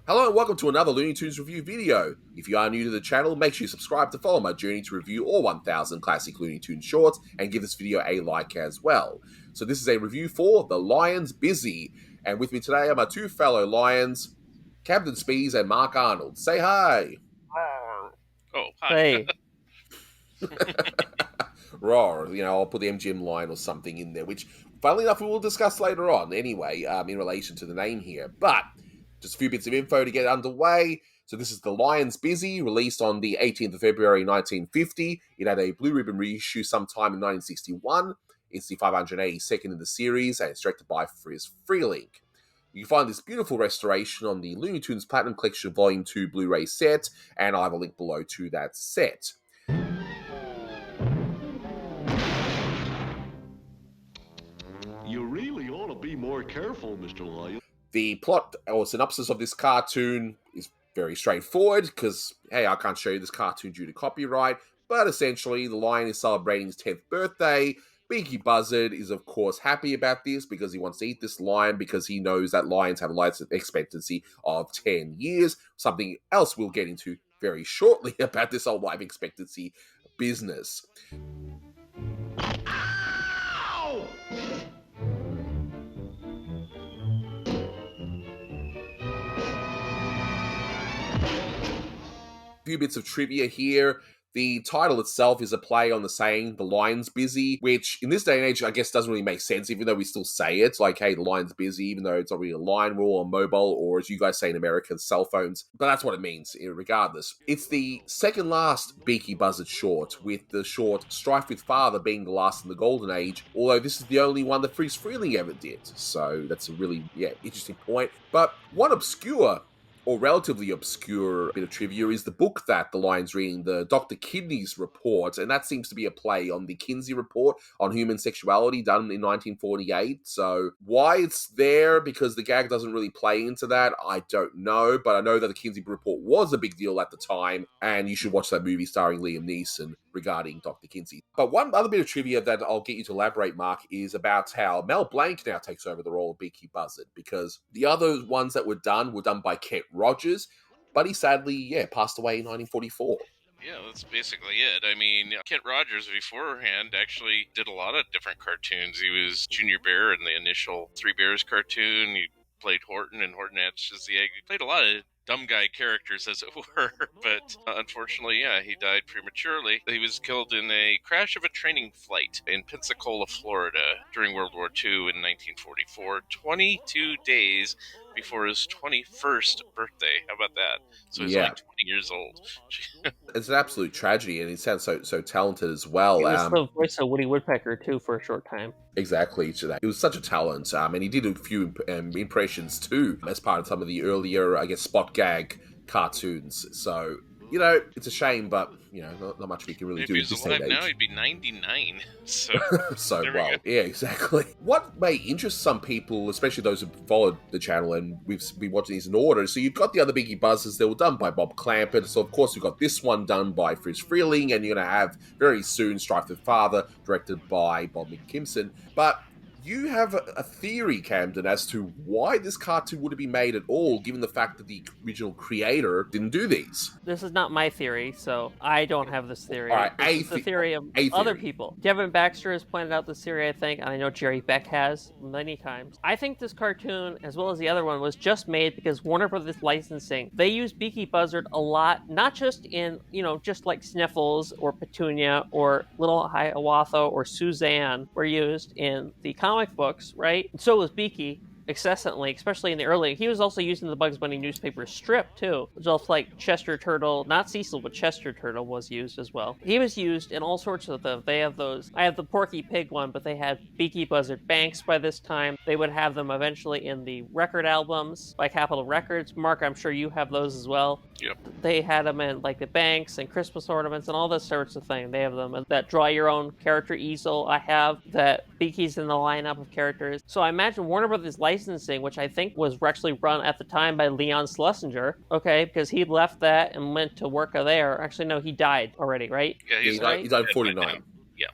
Hello and welcome to another Looney Tunes review video. If you are new to the channel, make sure you subscribe to follow my journey to review all 1000 classic Looney Tunes shorts and give this video a like as well. So this is a review for The Lion's Busy, and with me today are my two fellow lions, Kamden Spies and Mark Arnold. Say hi! Oh, hi. Hey. Roar, I'll put the MGM line or something in there, which, funnily enough, we will discuss later on anyway, in relation to the name here. But just a few bits of info to get underway. So this is The Lion's Busy, released on the 18th of February 1950. It had a blue ribbon reissue sometime in 1961. It's the 582nd in the series, and it's directed by Friz. Freleng. You can find this beautiful restoration on the Looney Tunes Platinum Collection Volume 2 Blu-ray set, and I have a link below to that set. You really ought to be more careful, Mr. Lion. The plot or synopsis of this cartoon is very straightforward because, hey, I can't show you this cartoon due to copyright, but essentially the lion is celebrating his 10th birthday. Beaky Buzzard is, of course, happy about this because he wants to eat this lion because he knows that lions have a life expectancy of 10 years. Something else we'll get into very shortly about this whole life expectancy business. Ow! Few bits of trivia here. The title itself is a play on the saying, the lion's busy, which in this day and age, I guess doesn't really make sense, even though we still say it. Like, hey, the lion's busy, even though it's not really a lion, we're all on mobile, or as you guys say in America, cell phones. But that's what it means, regardless. It's the second last Beaky Buzzard short, with the short Strife with Father being the last in the golden age, although this is the only one that Friz Freleng ever did. So that's a really, interesting point. But one obscure or relatively obscure bit of trivia is the book that the lion's reading, the Dr. Kidney's report, and that seems to be a play on the Kinsey report on human sexuality done in 1948. So why it's there, because the gag doesn't really play into that, I don't know, but I know that the Kinsey report was a big deal at the time, and you should watch that movie starring Liam Neeson regarding Dr. Kinsey. But one other bit of trivia that I'll get you to elaborate, Mark, is about how Mel Blanc now takes over the role of Beaky Buzzard, because the other ones that were done by Kent Rogers, but he sadly, passed away in 1944. Yeah, that's basically it. I mean, Kent Rogers beforehand actually did a lot of different cartoons. He was Junior Bear in the initial Three Bears cartoon. He played Horton in Horton Hatches the Egg. He played a lot of dumb guy characters, as it were, but unfortunately, he died prematurely. He was killed in a crash of a training flight in Pensacola, Florida during World War II in 1944, 22 days before his 21st birthday. How about that? So he's only 20 years old. It's an absolute tragedy, and he sounds so talented as well. He was the voice of Woody Woodpecker, too, for a short time. Exactly. He was such a talent, and he did a few impressions, too, as part of some of the earlier, spot gag cartoons. So, it's a shame, but, not much we can really do. If he was alive now, he'd be 99. So, well, yeah, exactly. What may interest some people, especially those who followed the channel, and we've been watching these in order, so you've got the other Beaky Buzzers that were done by Bob Clampett, so of course we've got this one done by Friz Freleng, and you're going to have very soon Strife with Father, directed by Bob McKimson. But you have a theory, Kamden, as to why this cartoon would have been made at all, given the fact that the original creator didn't do these. This is not my theory, so I don't have this theory. All right, This is the theory of other people. Kevin Baxter has pointed out this theory, I think, and I know Jerry Beck has many times. I think this cartoon, as well as the other one, was just made because Warner Brothers licensing. They used Beaky Buzzard a lot, not just in, just like Sniffles or Petunia or Little Hiawatha or Suzanne were used in the comic books, right? And so was Beaky. incessantly, especially in the early. He was also using the Bugs Bunny newspaper strip too, just like Chester Turtle, not Cecil, but Chester Turtle was used as well. He was used in all sorts of them. They have those. I have the Porky Pig one, but they had Beaky Buzzard Banks by this time. They would have them eventually in the record albums by Capitol Records. Mark, I'm sure you have those as well. Yep. They had them in like the banks and Christmas ornaments and all this sorts of thing. They have them in that draw your own character easel. I have that Beaky's in the lineup of characters. So I imagine Warner Brothers licensing, which I think was actually run at the time by Leon Schlesinger, okay, because he left that and went to work there. Actually, no, he died already, right? Yeah, He died in 49.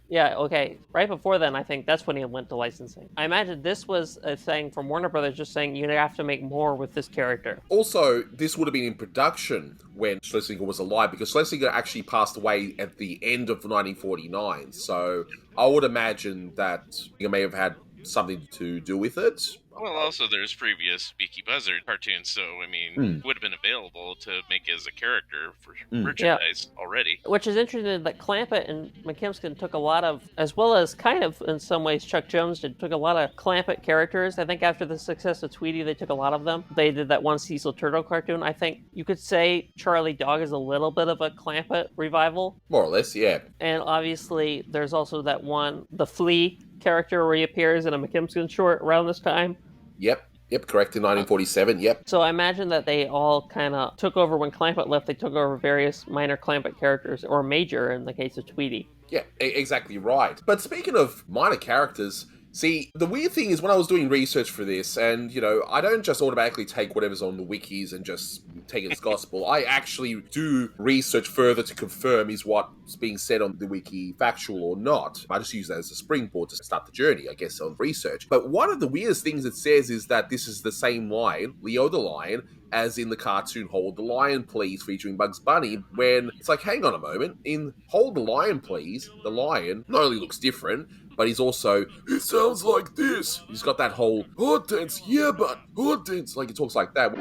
Yeah, okay. Right before then, I think that's when he went to licensing. I imagine this was a thing from Warner Brothers just saying, you have to make more with this character. Also, this would have been in production when Schlesinger was alive, because Schlesinger actually passed away at the end of 1949. So I would imagine that he may have had something to do with it. Well, also there's previous Beaky Buzzard cartoons, so I mean, would have been available to make as a character for merchandise already. Which is interesting that Clampett and McKimskin took a lot of, as well as kind of in some ways Chuck Jones did, took a lot of Clampett characters. I think after the success of Tweety, they took a lot of them. They did that one Cecil Turtle cartoon. I think you could say Charlie Dog is a little bit of a Clampett revival. More or less, yeah. And obviously there's also that one, the Flea character, where he appears in a McKimskin short around this time. Yep, correct, in 1947, yep. So I imagine that they all kind of took over when Clampett left. They took over various minor Clampett characters, or major in the case of Tweety. Yeah, exactly right. But speaking of minor characters, see, the weird thing is when I was doing research for this, and, I don't just automatically take whatever's on the wikis and just take it as gospel. I actually do research further to confirm is what's being said on the wiki factual or not. I just use that as a springboard to start the journey, I guess, on research. But one of the weirdest things it says is that this is the same lion, Leo the Lion, as in the cartoon Hold the Lion Please, featuring Bugs Bunny, when it's like, hang on a moment, in Hold the Lion Please, the lion not only looks different, but he's also, it sounds like this. He's got that whole, hortense, yeah, but hortense, like he talks like that.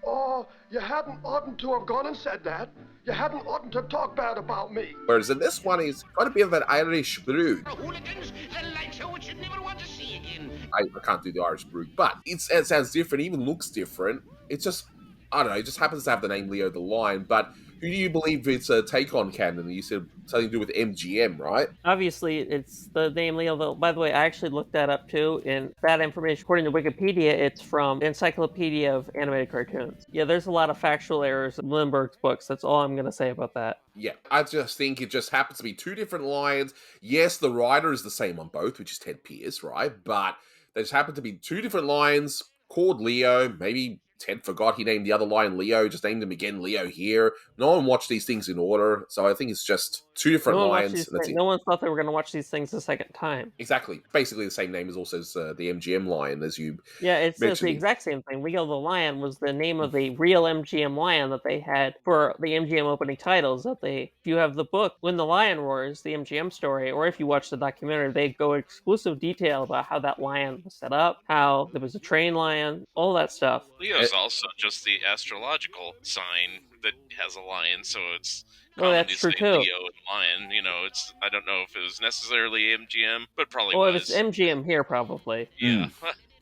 Oh, you hadn't oughtn't to have gone and said that. You hadn't oughtn't to talk bad about me. Whereas in this one, he's got a bit of an Irish brood. Hooligans, the light show which you'd never want to see again. I can't do the Irish brood, but it sounds different, even looks different. It's just, I don't know, it just happens to have the name Leo the Lion, but who do you believe it's a take on, Canon? You said something to do with MGM, right? Obviously, it's the name Leo. By the way, I actually looked that up too, and that information, according to Wikipedia, it's from the Encyclopedia of Animated Cartoons. Yeah, there's a lot of factual errors in Lindbergh's books. That's all I'm going to say about that. Yeah, I just think it just happens to be two different lions. Yes, the writer is the same on both, which is Ted Pierce, right? But there just happen to be two different lions called Leo. Maybe Ted forgot he named the other lion Leo, just named him again Leo here. No one watched these things in order, so I think it's just two different lions. No one thought they were going to watch these things a second time. Exactly. Basically the same name as also the MGM lion, as you it's the exact same thing. Leo the Lion was the name of the real MGM lion that they had for the MGM opening titles. If you have the book, When the Lion Roars, the MGM story, or if you watch the documentary, they go exclusive detail about how that lion was set up, how there was a trained lion, all that stuff. Leo's also just the astrological sign that has a lion, so it's that's true too. Leo and lion, it's, I don't know if it was necessarily MGM, but probably was. Well, if it's MGM here, probably. Yeah,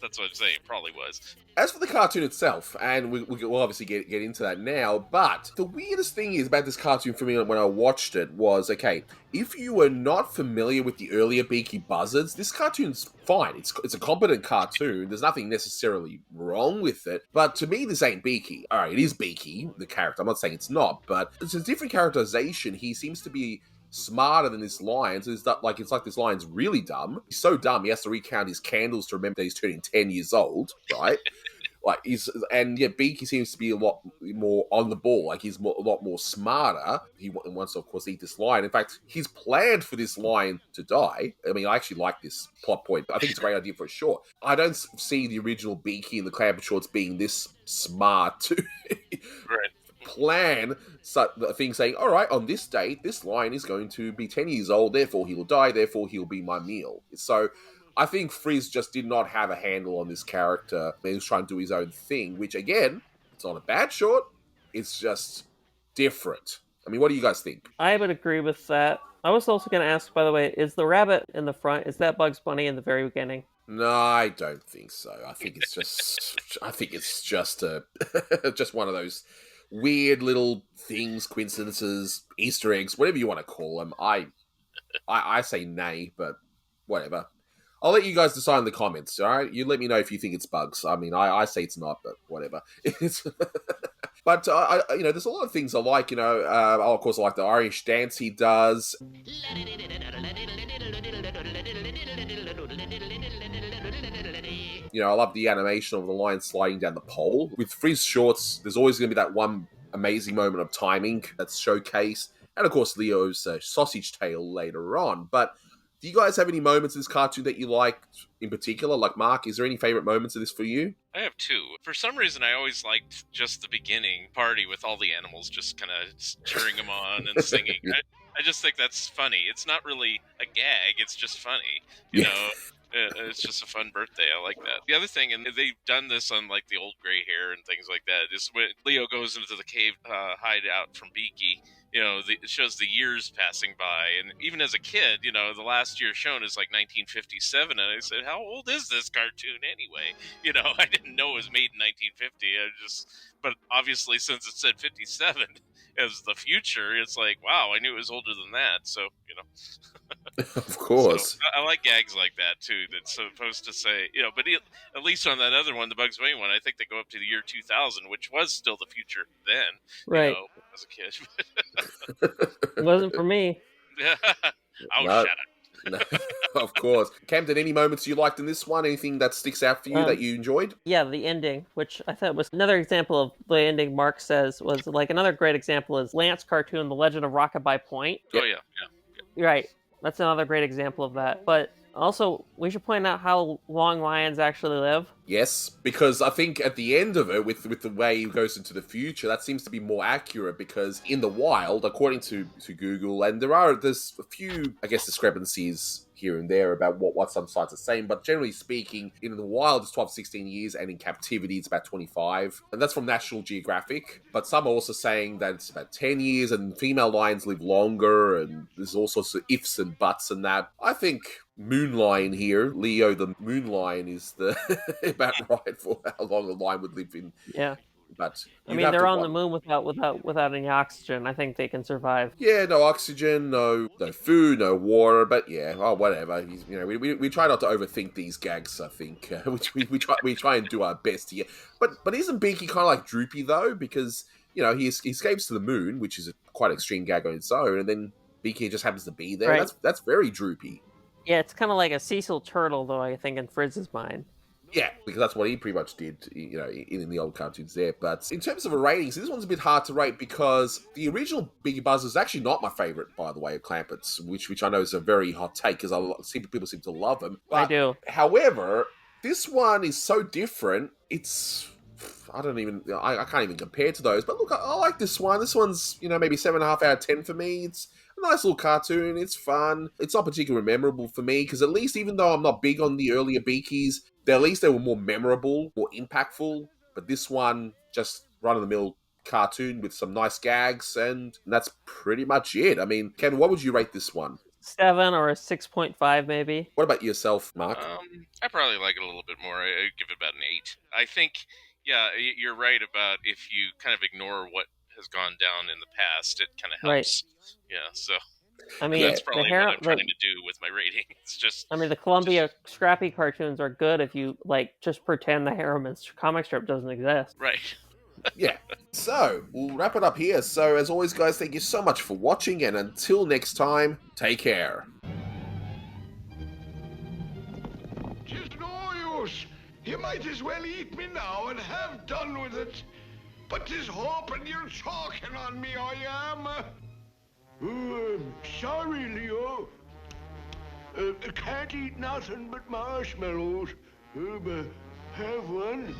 that's what I'm saying, it probably was. As for the cartoon itself, and we'll obviously get into that now, but the weirdest thing is about this cartoon for me when I watched it was, okay, if you were not familiar with the earlier Beaky Buzzards, this cartoon's fine. It's a competent cartoon. There's nothing necessarily wrong with it, but to me, this ain't Beaky. All right, it is Beaky, the character. I'm not saying it's not, but it's a different characterization. He seems to be smarter than this lion, so it's like this lion's really dumb. He's so dumb he has to recount his candles to remember that he's turning 10 years old, right? Beaky seems to be a lot more on the ball. Like, he's a lot more smarter. He wants to, of course, eat this lion. In fact, he's planned for this lion to die. I mean, I actually like this plot point. I think it's a great idea for a short. I don't see the original Beaky and the Clampett shorts being this smart to plan the thing saying, all right, on this date, this lion is going to be 10 years old, therefore he will die, therefore he'll be my meal. So I think Friz just did not have a handle on this character. He was trying to do his own thing, which, again, it's not a bad short. It's just different. I mean, what do you guys think? I would agree with that. I was also going to ask, by the way, is the rabbit in the front, is that Bugs Bunny in the very beginning? No, I don't think so. I think it's just just one of those weird little things, coincidences, Easter eggs, whatever you want to call them. I say nay, but whatever. I'll let you guys decide in the comments, all right? You let me know if you think it's Bugs. I mean, I say it's not, but whatever. But, there's a lot of things I like, of course, I like the Irish dance he does. I love the animation of the lion sliding down the pole. With Friz shorts, there's always going to be that one amazing moment of timing that's showcased. and of course Leo's sausage tail later on. But do you guys have any moments in this cartoon that you liked in particular? Like, Mark, is there any favorite moments of this for you? I have two. For some reason, I always liked just the beginning party with all the animals just kind of cheering them on and singing. Yeah. I just think that's funny. It's not really a gag. It's just funny. You know, it's just a fun birthday. I like that. The other thing, and they've done this on like the old gray hair and things like that, is when Leo goes into the cave hideout from Beaky. You know, it shows the years passing by. And even as a kid, you know, the last year shown is like 1957. And I said, how old is this cartoon anyway? You know, I didn't know it was made in 1950. But obviously, since it said 57 as the future, it's like, wow, I knew it was older than that. So, you know. Of course. So, I like gags like that, too, that's supposed to say, you know, but at least on that other one, the Bugs Bunny one, I think they go up to the year 2000, which was still the future then, right? You know, as a kid. It wasn't for me. Oh, no. Shut up. No, of course. Kamden, any moments you liked in this one? Anything that sticks out for you that you enjoyed? Yeah, the ending, which I thought was another example of the ending Mark says was like another great example is Lance cartoon, The Legend of Rockabye Point. Oh, yeah. Right. That's another great example of that. But also, we should point out how long lions actually live. Yes, because I think at the end of it, with the way he goes into the future, that seems to be more accurate because in the wild, according to Google, and there's a few, I guess, discrepancies here and there about what some sites are saying, but generally speaking, in the wild it's 12 to 16 years, and in captivity it's about 25, and that's from National Geographic. But some are also saying that it's about 10 years, and female lions live longer, and there's all sorts of ifs and buts and that. I think Moon Lion here, Leo the Moon Lion, is the about right for how long a lion would live in. Yeah. But I mean, they're on the moon without any oxygen. I think they can survive. Yeah, no oxygen, no food, no water. But yeah, whatever. You know, we try not to overthink these gags. I think we try and do our best here. But isn't Beaky kind of like droopy though? Because you know he escapes to the moon, which is a quite extreme gag on its own, and then Beaky just happens to be there. Right. That's very droopy. Yeah, it's kind of like a Cecil turtle, though. I think in Friz's mind. Yeah, because that's what he pretty much did, you know, in the old cartoons there. But in terms of a rating, so this one's a bit hard to rate because the original Beaky Buzzard is actually not my favourite, by the way, of Clampett's, which I know is a very hot take because people seem to love him. But, I do. However, this one is so different. It's I can't even compare to those. But look, I like this one. This one's, you know, maybe 7.5 out of 10 for me. It's a nice little cartoon. It's fun. It's not particularly memorable for me because at least, even though I'm not big on the earlier Beakies, at least they were more memorable, more impactful. But this one, just run-of-the-mill cartoon with some nice gags, and that's pretty much it. I mean, Ken, what would you rate this one? 7 or a 6.5, maybe. What about yourself, Mark? I probably like it a little bit more. I'd give it about an 8. I think, yeah, you're right about if you kind of ignore what has gone down in the past, it kind of helps. Right. Yeah, so I mean, that's probably what I'm trying to do with my rating. It's just, I mean, the Columbia Scrappy cartoons are good if you like just pretend the Harriman's comic strip doesn't exist. Right. Yeah. So we'll wrap it up here. So as always, guys, thank you so much for watching, and until next time, take care. Just no use. You might as well eat me now and have done with it. But 'tis hoping you're chalking on me, I am. Sorry, Leo. Can't eat nothing but marshmallows. Have one.